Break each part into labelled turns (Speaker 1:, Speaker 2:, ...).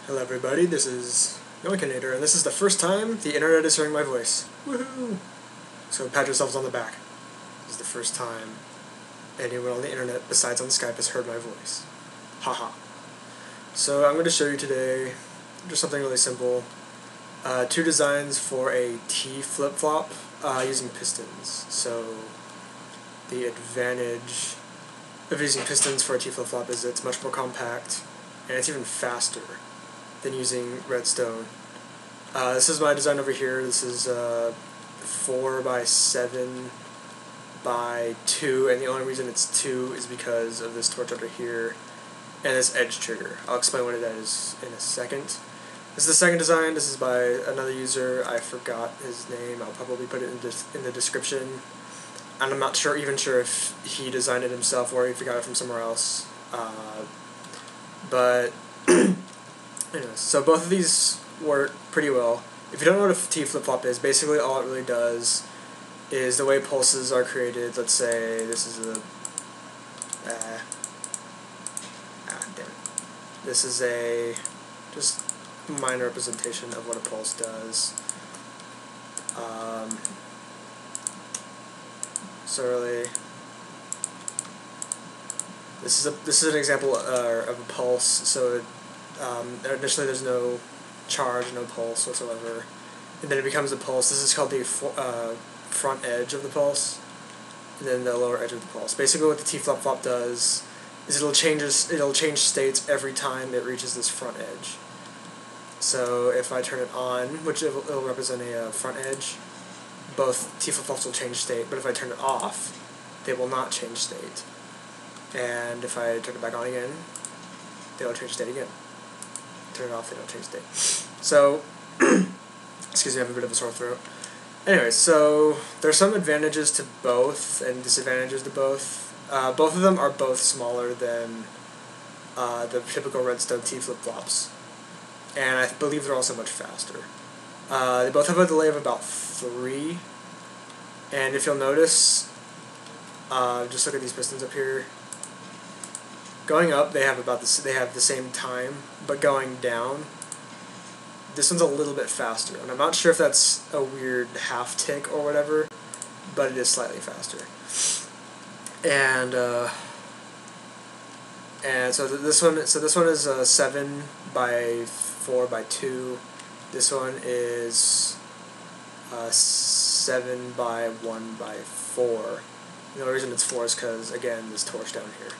Speaker 1: Hello everybody, this is Yoinkinator, and this is the first time the internet is hearing my voice. Woohoo! So pat yourselves on the back. This is the first time anyone on the internet besides on Skype has heard my voice. Haha. So I'm going to show you today just something really simple. Two designs for a T flip-flop using pistons. So the advantage of using pistons for a T flip-flop is it's much more compact and it's even faster than using redstone. This is my design over here. This is 4 by 7 by 2, and the only reason it's 2 is because of this torch over here and this edge trigger. I'll explain what it is in a second. This is the second design. This is by another user. I forgot his name. I'll probably put it in the description. And I'm not even sure if he designed it himself or if he got it from somewhere else. But anyways, so both of these work pretty well. If you don't know what a T flip-flop is, basically all it really does is the way pulses are created. Let's say this is a damn. This is a just minor representation of what a pulse does. So really, this is an example of a pulse. So initially there's no charge, no pulse whatsoever, and then it becomes a pulse. This is called the front edge of the pulse, and then the lower edge of the pulse. Basically what the T flip-flop does is it'll change states every time it reaches this front edge. So if I turn it on, which it'll represent a front edge, both T flip-flops will change state, but if I turn it off, they will not change state. And if I turn it back on again, they'll change state again. Turn it off, they don't change state. So, excuse me, I have a bit of a sore throat. Anyway, so there's some advantages to both and disadvantages to both. Both of them are both smaller than the typical redstone T flip-flops, and I believe they're also much faster. They both have a delay of about 3, and if you'll notice, just look at these pistons up here. Going up, they have the same time, but going down, this one's a little bit faster, and I'm not sure if that's a weird half tick or whatever, but it is slightly faster. And so this one is 7 by 4 by 2. This one is 7 by 1 by 4. The only reason it's 4 is because, again, this torch down here.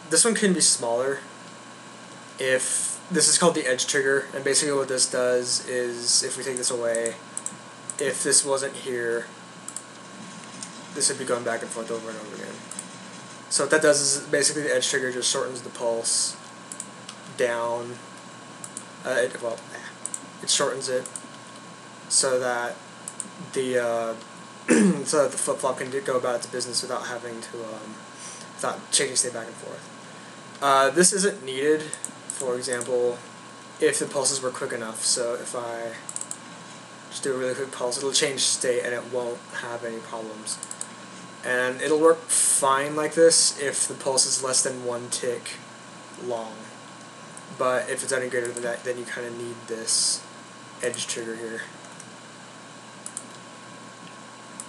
Speaker 1: This one can be smaller. If this is called the edge trigger, and basically what this does is, if we take this away, if this wasn't here, this would be going back and forth over and over again. So what that does is basically the edge trigger just shortens the pulse down. It shortens it so that the flip-flop can go about its business without having to without changing state back and forth. This isn't needed, for example, if the pulses were quick enough. So if I just do a really quick pulse, it'll change state and it won't have any problems. And it'll work fine like this if the pulse is less than 1 tick long. But if it's any greater than that, then you kind of need this edge trigger here.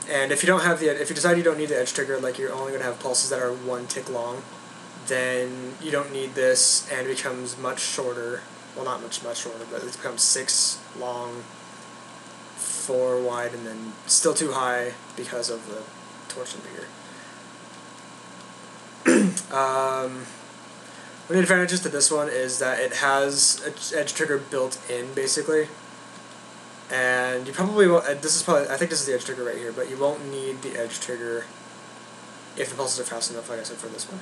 Speaker 1: And if you decide you don't need the edge trigger, like you're only going to have pulses that are 1 tick long, then you don't need this, and it becomes much shorter. Well, not much shorter, but it becomes 6 long, 4 wide, and then still too high because of the torch over here. One of the advantages to this one is that it has an edge trigger built in, basically. And you probably won't, I think this is the edge trigger right here, but you won't need the edge trigger if the pulses are fast enough, like I said, for this one.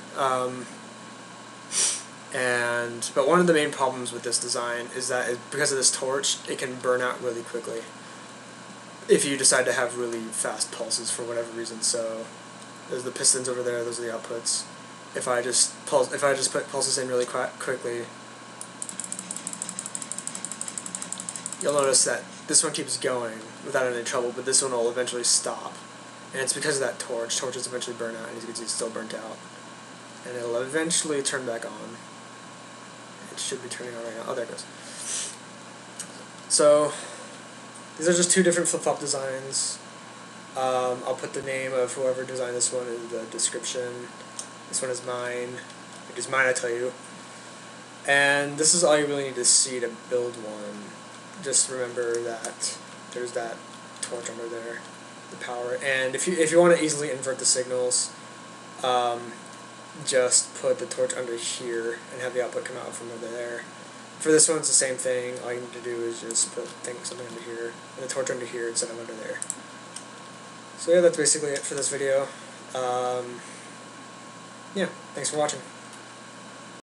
Speaker 1: But one of the main problems with this design is that because of this torch, it can burn out really quickly if you decide to have really fast pulses for whatever reason. So there's the pistons over there, those are the outputs. If I just put pulses in really quickly, you'll notice that this one keeps going without any trouble, but this one will eventually stop. And it's because of that torch. Torches eventually burn out, and as you can see, it's still burnt out. And it'll eventually turn back on. should be turning on right now. Oh, there it goes. So these are just two different flip-flop designs. I'll put the name of whoever designed this one in the description. This one is mine. It is mine, I tell you. And this is all you really need to see to build one. Just remember that there's that torch under there, the power. And if you want to easily invert the signals, just put the torch under here and have the output come out from under there. For this one, it's the same thing. All you need to do is just put something under here and the torch under here instead of under there. So yeah, that's basically it for this video. Yeah, thanks for watching.